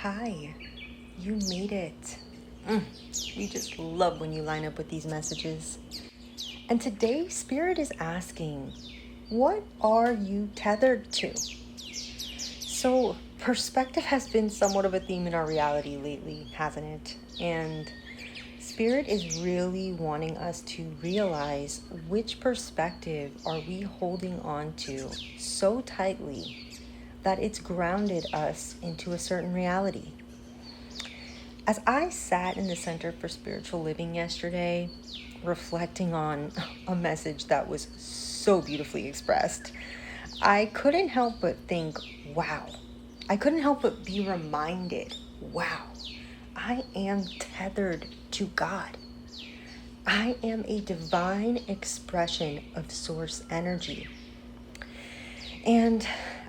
Hi, you made it. We just love when you line up with these messages. And today, Spirit is asking, what are you tethered to? So, perspective has been somewhat of a theme in our reality lately, hasn't it? And Spirit is really wanting us to realize which perspective are we holding on to so tightly that it's grounded us into a certain reality. As I sat in the Center for Spiritual Living yesterday, reflecting on a message that was so beautifully expressed, I couldn't help but think, wow. I couldn't help but be reminded, wow, I am tethered to God. I am a divine expression of source energy. And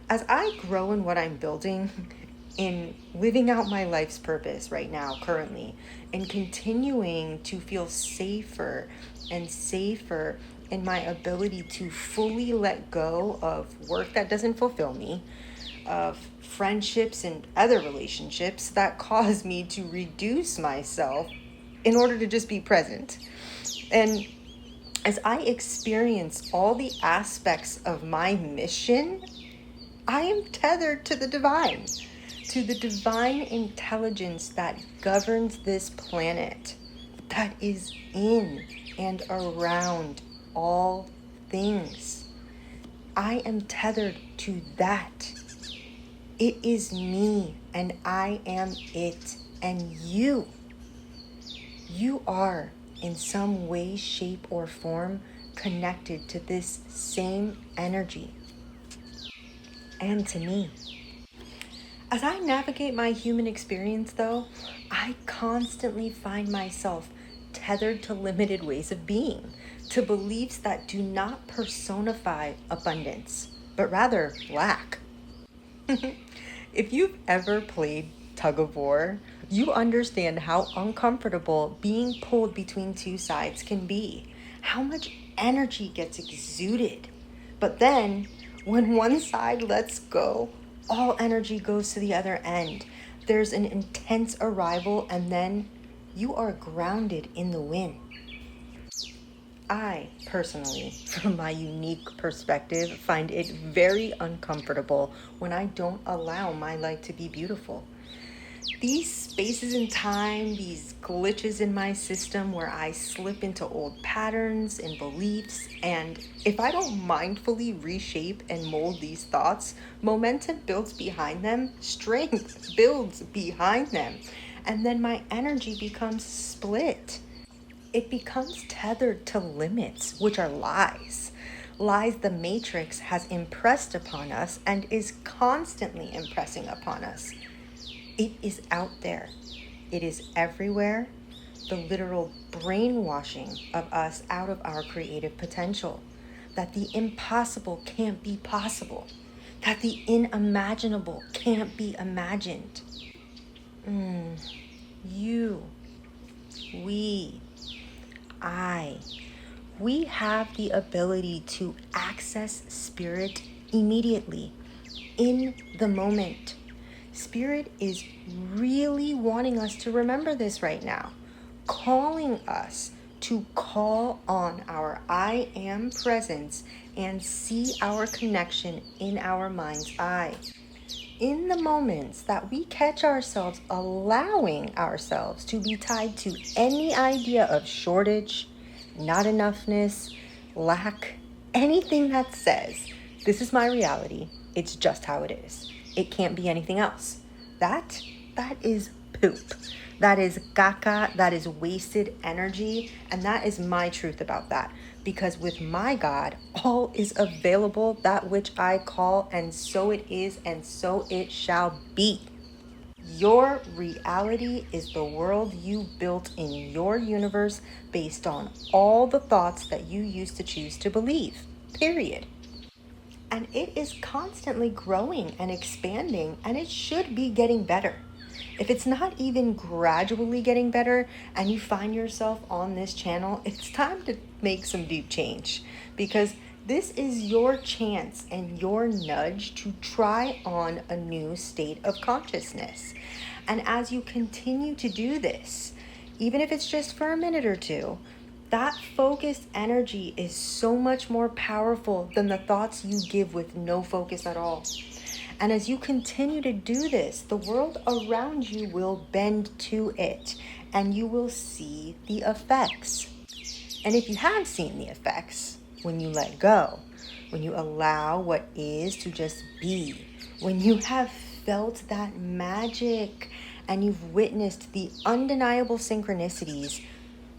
as I grow in what I'm building, in living out my life's purpose right now, currently, and continuing to feel safer and safer in my ability to fully let go of work that doesn't fulfill me, of friendships and other relationships that cause me to reduce myself in order to just be present. And as I experience all the aspects of my mission, I am tethered to the divine intelligence that governs this planet, that is in and around all things. I am tethered to that. It is me and I am it. And you are in some way, shape, or form connected to this same energy and to me. As I navigate my human experience, though, I constantly find myself tethered to limited ways of being, to beliefs that do not personify abundance, but rather lack. If you've ever played tug of war, you understand how uncomfortable being pulled between two sides can be, how much energy gets exuded. But then, when one side lets go, all energy goes to the other end. There's an intense arrival, and then you are grounded in the wind. I, personally, from my unique perspective, find it very uncomfortable when I don't allow my light to be beautiful. These spaces in time, these glitches in my system where I slip into old patterns and beliefs, and if I don't mindfully reshape and mold these thoughts, momentum builds behind them, strength builds behind them, and then my energy becomes split. It becomes tethered to limits, which are lies. Lies the Matrix has impressed upon us and is constantly impressing upon us. It is out there. It is everywhere. The literal brainwashing of us out of our creative potential. That the impossible can't be possible. That the unimaginable can't be imagined. You, we have the ability to access spirit immediately, in the moment. Spirit is really wanting us to remember this right now, calling us to call on our I am presence and see our connection in our mind's eye. In the moments that we catch ourselves allowing ourselves to be tied to any idea of shortage, not enoughness, lack, anything that says, this is my reality, it's just how it is. It can't be anything else. That is poop. That is caca, that is wasted energy, and that is my truth about that. Because with my God, all is available, that which I call, and so it is, and so it shall be. Your reality is the world you built in your universe based on all the thoughts that you used to choose to believe, period. And it is constantly growing and expanding, and it should be getting better. If it's not even gradually getting better and you find yourself on this channel, it's time to make some deep change, because This is your chance and your nudge to try on a new state of consciousness. And as you continue to do this, even if it's just for a minute or two, that focused energy is so much more powerful than the thoughts you give with no focus at all. And as you continue to do this, the world around you will bend to it and you will see the effects. And if you have seen the effects, when you let go, when you allow what is to just be, when you have felt that magic and you've witnessed the undeniable synchronicities,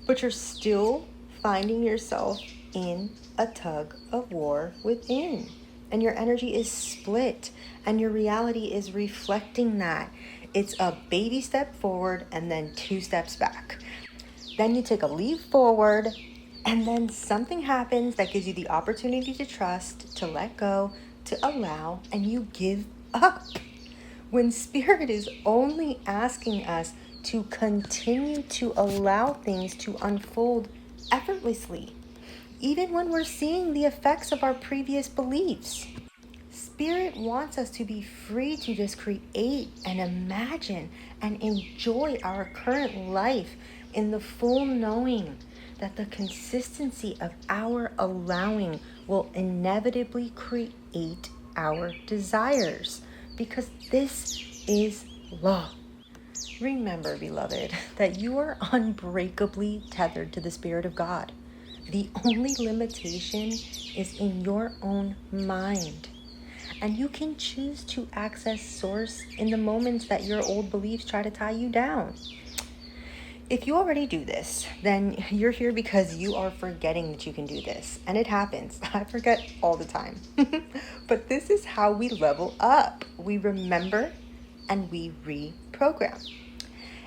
but you're still finding yourself in a tug of war within. And your energy is split and your reality is reflecting that. It's a baby step forward and then 2 steps back. Then you take a leap forward and then something happens that gives you the opportunity to trust, to let go, to allow, and you give up. When Spirit is only asking us to continue to allow things to unfold effortlessly, even when we're seeing the effects of our previous beliefs. Spirit wants us to be free to just create and imagine and enjoy our current life in the full knowing that the consistency of our allowing will inevitably create our desires, because this is law. Remember, beloved, that you are unbreakably tethered to the Spirit of God. The only limitation is in your own mind. And you can choose to access Source in the moments that your old beliefs try to tie you down. If you already do this, then you're here because you are forgetting that you can do this. And it happens. I forget all the time. But this is how we level up. We remember and we reprogram.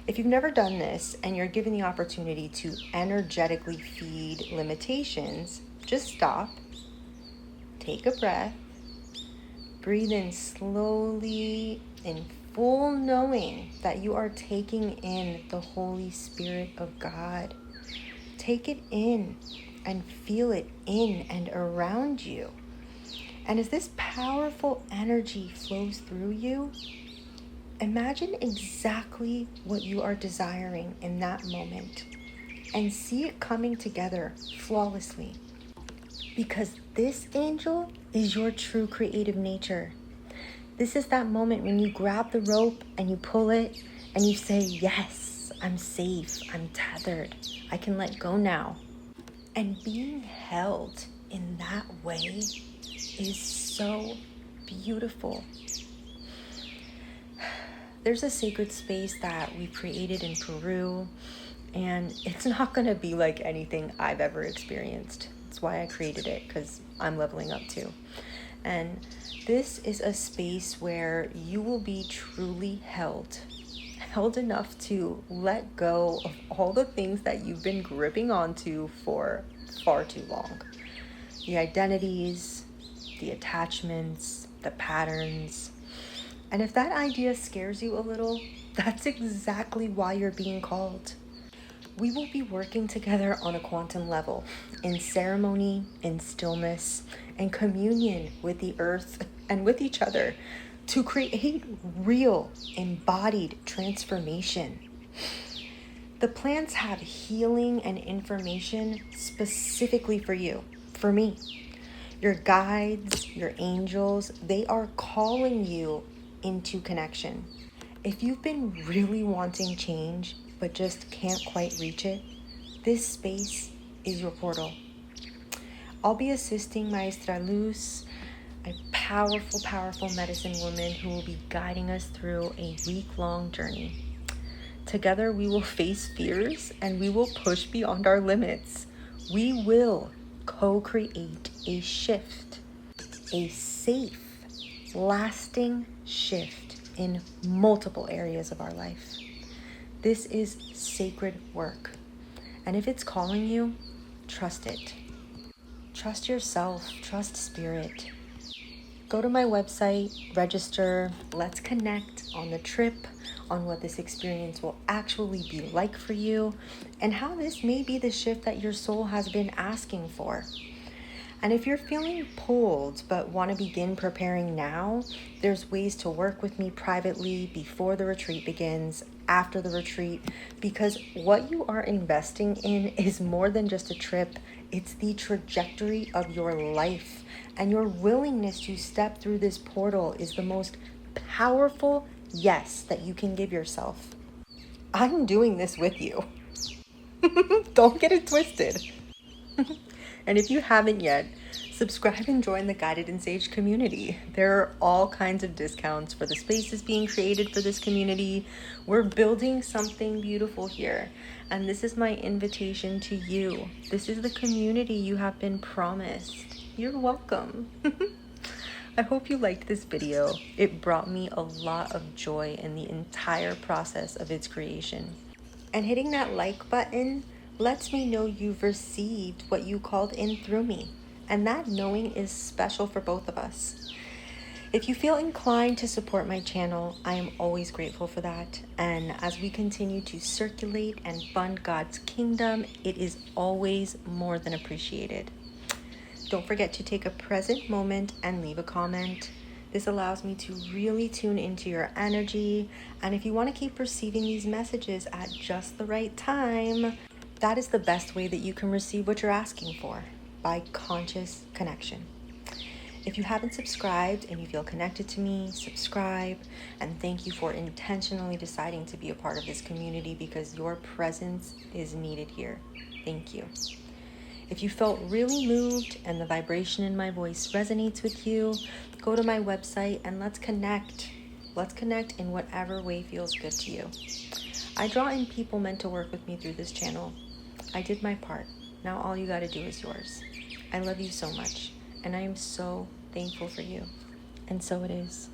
If you've never done this and you're given the opportunity to energetically feed limitations, just stop, take a breath, breathe in slowly in full knowing that you are taking in the Holy Spirit of God. Take it in and feel it in and around you. And as this powerful energy flows through you, imagine exactly what you are desiring in that moment and see it coming together flawlessly. Because this, angel, is your true creative nature. This is that moment when you grab the rope and you pull it and you say, yes, I'm safe, I'm tethered, I can let go now. And being held in that way is so beautiful. There's a sacred space that we created in Peru, and it's not going to be like anything I've ever experienced. That's why I created it, because I'm leveling up too. And this is a space where you will be truly held enough to let go of all the things that you've been gripping onto for far too long. The identities, the attachments, the patterns. And if that idea scares you a little, that's exactly why you're being called. We will be working together on a quantum level, in ceremony, in stillness, and communion with the earth and with each other, to create real, embodied transformation. The plants have healing and information specifically for you, for me. Your guides, your angels, they are calling you into connection. If you've been really wanting change, but just can't quite reach it, this space is your portal. I'll be assisting Maestra Luz, a powerful, powerful medicine woman who will be guiding us through a week-long journey. Together, we will face fears and we will push beyond our limits. We will co-create a shift, a safe, lasting shift in multiple areas of our life. This is sacred work. And if it's calling you, trust it. Trust yourself, trust Spirit. Go to my website, register, let's connect on the trip, on what this experience will actually be like for you, and how this may be the shift that your soul has been asking for. And if you're feeling pulled but want to begin preparing now, there's ways to work with me privately before the retreat begins, after the retreat, because what you are investing in is more than just a trip. It's the trajectory of your life. And your willingness to step through this portal is the most powerful yes that you can give yourself. I'm doing this with you. Don't get it twisted. And if you haven't yet, subscribe and join the Guided and Sage community. There are all kinds of discounts for the spaces being created for this community. We're building something beautiful here. And this is my invitation to you. This is the community you have been promised. You're welcome. I hope you liked this video. It brought me a lot of joy in the entire process of its creation. And hitting that like button lets me know you've received what you called in through me. And that knowing is special for both of us. If you feel inclined to support my channel, I am always grateful for that. And as we continue to circulate and fund God's kingdom, it is always more than appreciated. Don't forget to take a present moment and leave a comment. This allows me to really tune into your energy. And if you want to keep receiving these messages at just the right time, that is the best way that you can receive what you're asking for, by conscious connection. If you haven't subscribed and you feel connected to me, subscribe. And thank you for intentionally deciding to be a part of this community, because your presence is needed here. Thank you. If you felt really moved and the vibration in my voice resonates with you, go to my website and let's connect. Let's connect in whatever way feels good to you. I draw in people meant to work with me through this channel. I did my part. Now all you got to do is yours. I love you so much, and I am so thankful for you. And so it is.